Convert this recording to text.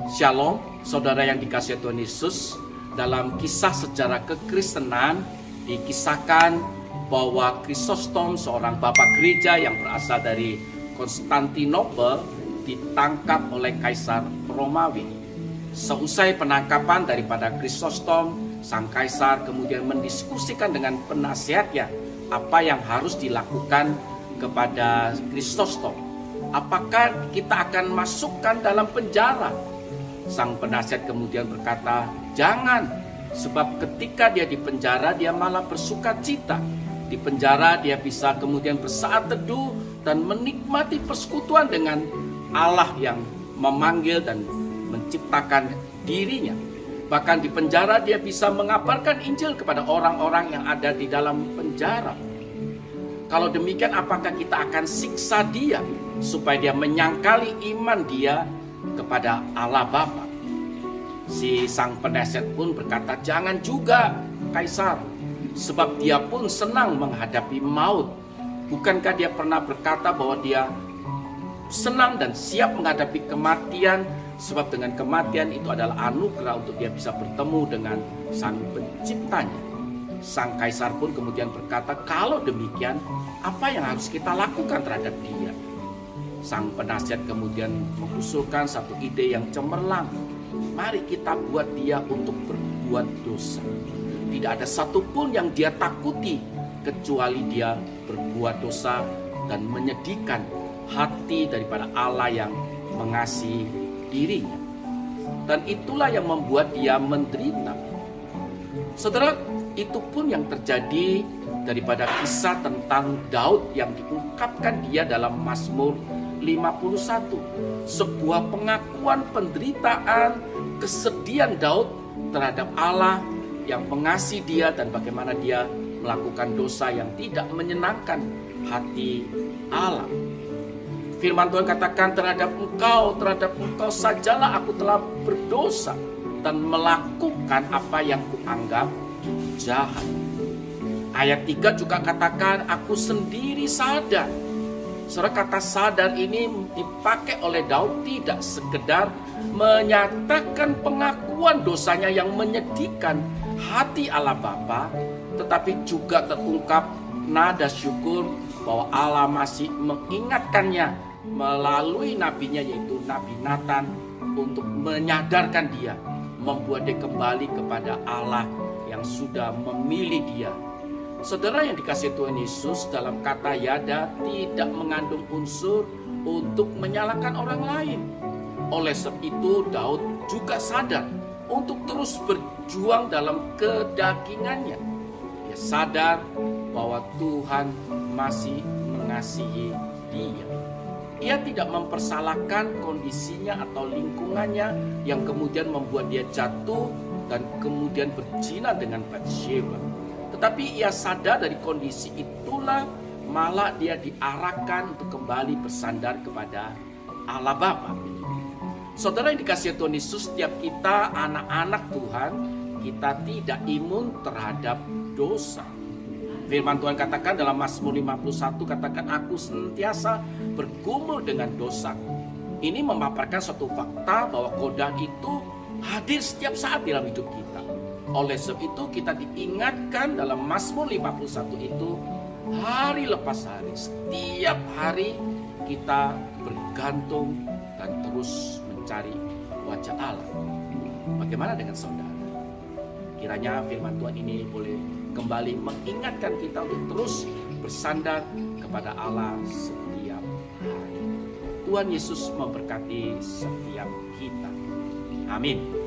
Shalom, saudara yang dikasihi Tuhan Yesus. Dalam kisah sejarah kekristenan dikisahkan bahwa Chrysostom, seorang bapak gereja yang berasal dari Konstantinopel, ditangkap oleh Kaisar Romawi. Seusai penangkapan daripada Chrysostom, sang kaisar kemudian mendiskusikan dengan penasihatnya apa yang harus dilakukan kepada Chrysostom. Apakah kita akan masukkan dalam penjara? Sang penasihat kemudian berkata, jangan, sebab ketika dia di penjara dia malah bersuka cita. Di penjara dia bisa kemudian bersaat teduh dan menikmati persekutuan dengan Allah yang memanggil dan menciptakan dirinya. Bahkan di penjara dia bisa mengabarkan Injil kepada orang-orang yang ada di dalam penjara. Kalau demikian, apakah kita akan siksa dia supaya dia menyangkali iman dia kepada Allah Bapa? Si sang penasihat pun berkata, jangan juga Kaisar, sebab dia pun senang menghadapi maut. Bukankah dia pernah berkata bahwa dia senang dan siap menghadapi kematian, sebab dengan kematian itu adalah anugerah untuk dia bisa bertemu dengan sang penciptanya. Sang kaisar pun kemudian berkata, kalau demikian, apa yang harus kita lakukan terhadap dia? Sang penasihat kemudian mengusulkan satu ide yang cemerlang. Mari kita buat dia untuk berbuat dosa. Tidak ada satupun yang dia takuti, kecuali dia berbuat dosa dan menyedihkan hati daripada Allah yang mengasihi dirinya. Dan itulah yang membuat dia menderita. Saudara, itu pun yang terjadi daripada kisah tentang Daud yang diungkapkan dia dalam Mazmur 51. Sebuah pengakuan penderitaan, kesedihan Daud terhadap Allah yang mengasihi dia dan bagaimana dia melakukan dosa yang tidak menyenangkan hati Allah. Firman Tuhan katakan, terhadap engkau sajalah aku telah berdosa dan melakukan apa yang kuanggap jahat. Ayat 3 juga katakan, aku sendiri sadar. Saudara, kata sadar ini dipakai oleh Daud tidak sekedar menyatakan pengakuan dosanya yang menyedihkan hati Allah Bapa, tetapi juga terungkap nada syukur bahwa Allah masih mengingatkannya melalui nabinya, yaitu Nabi Nathan, untuk menyadarkan dia, membuat dia kembali kepada Allah yang sudah memilih dia. Saudara yang dikasihi Tuhan Yesus, dalam kata yada tidak mengandung unsur untuk menyalahkan orang lain. Oleh sebab itu Daud juga sadar untuk terus berjuang dalam kedagingannya. Dia sadar bahwa Tuhan masih mengasihi dia. Ia tidak mempersalahkan kondisinya atau lingkungannya yang kemudian membuat dia jatuh dan kemudian berzina dengan Batsheba. Tetapi ia sadar dari kondisi itulah malah dia diarahkan untuk kembali bersandar kepada Allah Bapa. Saudara yang dikasihi Tuhan Yesus, setiap kita anak-anak Tuhan, kita tidak imun terhadap dosa. Firman Tuhan katakan dalam Mazmur 51, katakan aku senantiasa bergumul dengan dosa. Ini memaparkan suatu fakta bahwa godaan itu hadir setiap saat dalam hidup kita. Oleh sebab itu kita diingatkan dalam Mazmur 51 itu, hari lepas hari, setiap hari kita bergantung dan terus mencari wajah Allah. Bagaimana dengan saudara? Kiranya firman Tuhan ini boleh kembali mengingatkan kita untuk terus bersandar kepada Allah setiap hari. Tuhan Yesus memberkati setiap kita. Amin.